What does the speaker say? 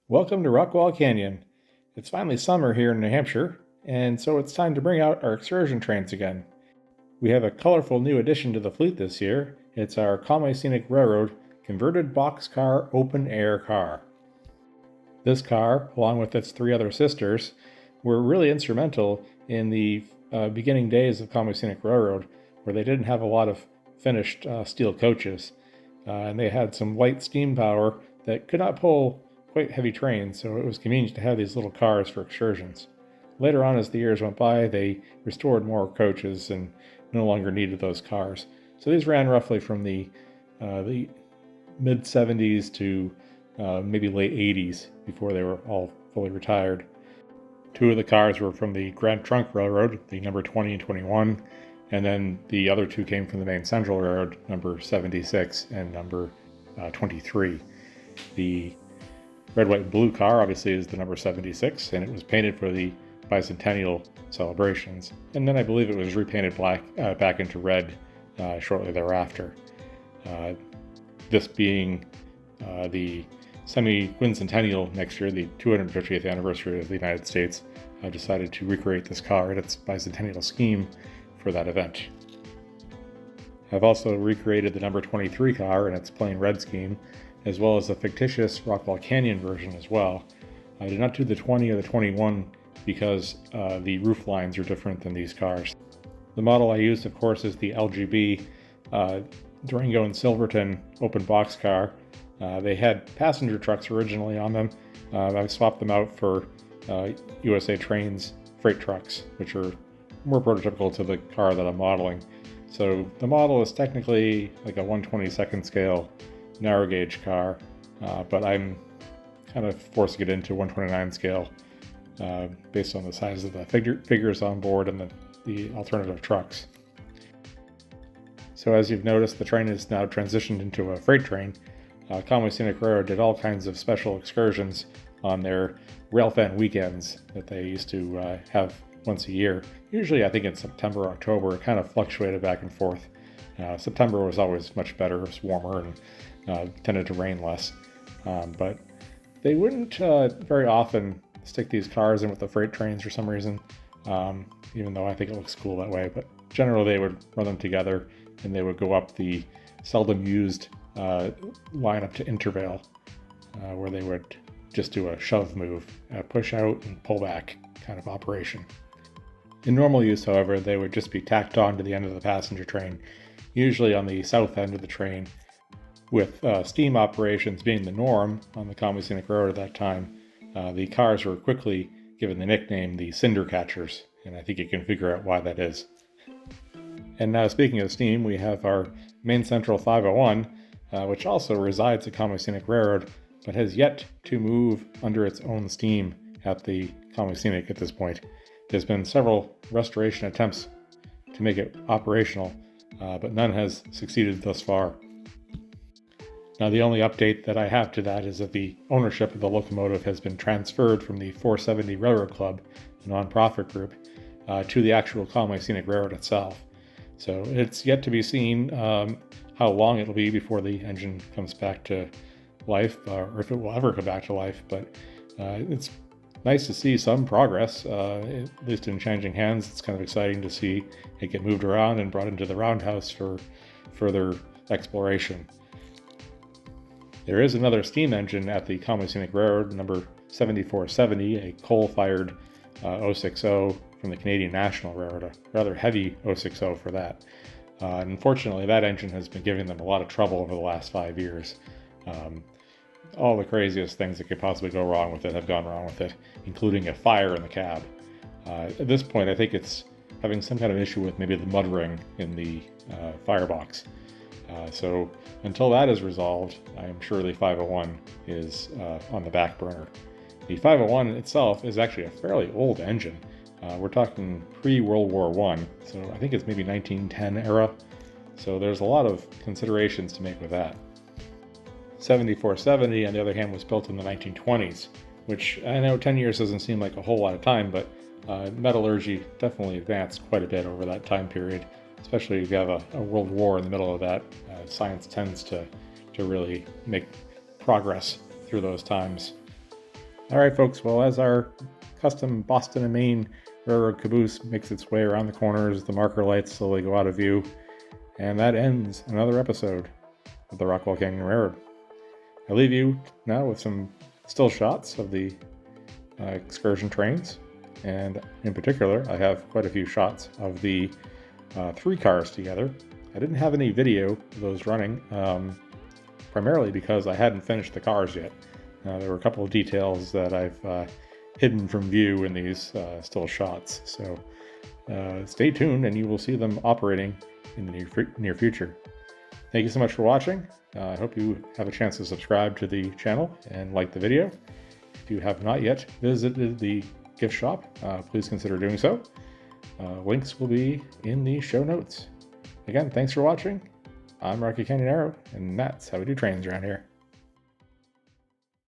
Welcome to Rockwall Canyon. It's finally summer here in New Hampshire, and so it's time to bring out our excursion trains again. We have a colorful new addition to the fleet this year. It's our Conway Scenic Railroad converted boxcar open air car. This car, along with its three other sisters, were really instrumental in the beginning days of Conway Scenic Railroad, where they didn't have a lot of finished steel coaches, and they had some light steam power that could not pull quite heavy trains, so it was convenient to have these little cars for excursions. Later on, as the years went by, they restored more coaches and no longer needed those cars. So these ran roughly from the mid 70s to maybe late 80s before they were all fully retired. Two of the cars were from the Grand Trunk Railroad, the number 20 and 21, and then the other two came from the Main Central Railroad, number 76 and number 23. The red, white, and blue car obviously is the number 76, and it was painted for the bicentennial celebrations. And then I believe it was repainted black back into red shortly thereafter. This being the semi-quincentennial next year, the 250th anniversary of the United States, I decided to recreate this car in its bicentennial scheme for that event. I've also recreated the number 23 car in its plain red scheme, as well as the fictitious Rockwall Canyon version as well. I did not do the 20 or the 21 because the roof lines are different than these cars. The model I used, of course, is the LGB Durango and Silverton open box car. They had passenger trucks originally on them. I've swapped them out for USA Trains freight trucks, which are more prototypical to the car that I'm modeling. So the model is technically like a 1/22nd scale narrow gauge car, but I'm kind of forcing it into 1/29 scale based on the size of the figures on board and the alternative trucks. So as you've noticed, the train is now transitioned into a freight train. Conway Scenic Railroad did all kinds of special excursions on their railfan weekends that they used to have once a year. Usually I think in September or October. It kind of fluctuated back and forth. September was always much better. It was warmer and tended to rain less, but they wouldn't very often stick these cars in with the freight trains for some reason, even though I think it looks cool that way. But generally they would run them together, and they would go up the seldom used line up to Intervale, where they would just do a shove move, push out and pull back kind of operation. In normal use, however, they would just be tacked on to the end of the passenger train, usually on the south end of the train. With steam operations being the norm on the Conway Scenic Railroad at that time, the cars were quickly given the nickname the Cinder Catchers, and I think you can figure out why that is. And now, speaking of steam, we have our Main Central 501, which also resides at Conway Scenic Railroad, but has yet to move under its own steam at the Conway Scenic at this point. There's been several restoration attempts to make it operational, but none has succeeded thus far. Now, the only update that I have to that is that the ownership of the locomotive has been transferred from the 470 Railroad Club, a nonprofit group, to the actual Conway Scenic Railroad itself. So it's yet to be seen how long it'll be before the engine comes back to life, or if it will ever come back to life. But it's nice to see some progress, at least in changing hands. It's kind of exciting to see it get moved around and brought into the roundhouse for further exploration. There is another steam engine at the Conway Scenic Railroad, number 7470, a coal-fired 060 from the Canadian National Railroad, a rather heavy 060 for that. Unfortunately, that engine has been giving them a lot of trouble over the last 5 years. All the craziest things that could possibly go wrong with it have gone wrong with it, including a fire in the cab. At this point, I think it's having some kind of issue with maybe the mud ring in the firebox. So until that is resolved, I am sure the 501 is on the back burner. The 501 itself is actually a fairly old engine. We're talking pre-World War I, so I think it's maybe 1910 era. So there's a lot of considerations to make with that. 7470, on the other hand, was built in the 1920s, which I know 10 years doesn't seem like a whole lot of time, but metallurgy definitely advanced quite a bit over that time period, especially if you have a world war in the middle of that. Science tends to really make progress through those times. All right, folks. Well, as our custom Boston and Maine railroad caboose makes its way around the corners, the marker lights slowly go out of view, and that ends another episode of the Rockwall Canyon Railroad. I leave you now with some still shots of the excursion trains, and in particular, I have quite a few shots of the 3 cars together. I didn't have any video of those running, primarily because I hadn't finished the cars yet. There were a couple of details that I've hidden from view in these still shots, so stay tuned and you will see them operating in the near future. Thank you so much for watching. I hope you have a chance to subscribe to the channel and like the video. If you have not yet visited the gift shop, please consider doing so. Links will be in the show notes. Again, thanks for watching. I'm Rocky Canyon Arrow, and that's how we do trains around here.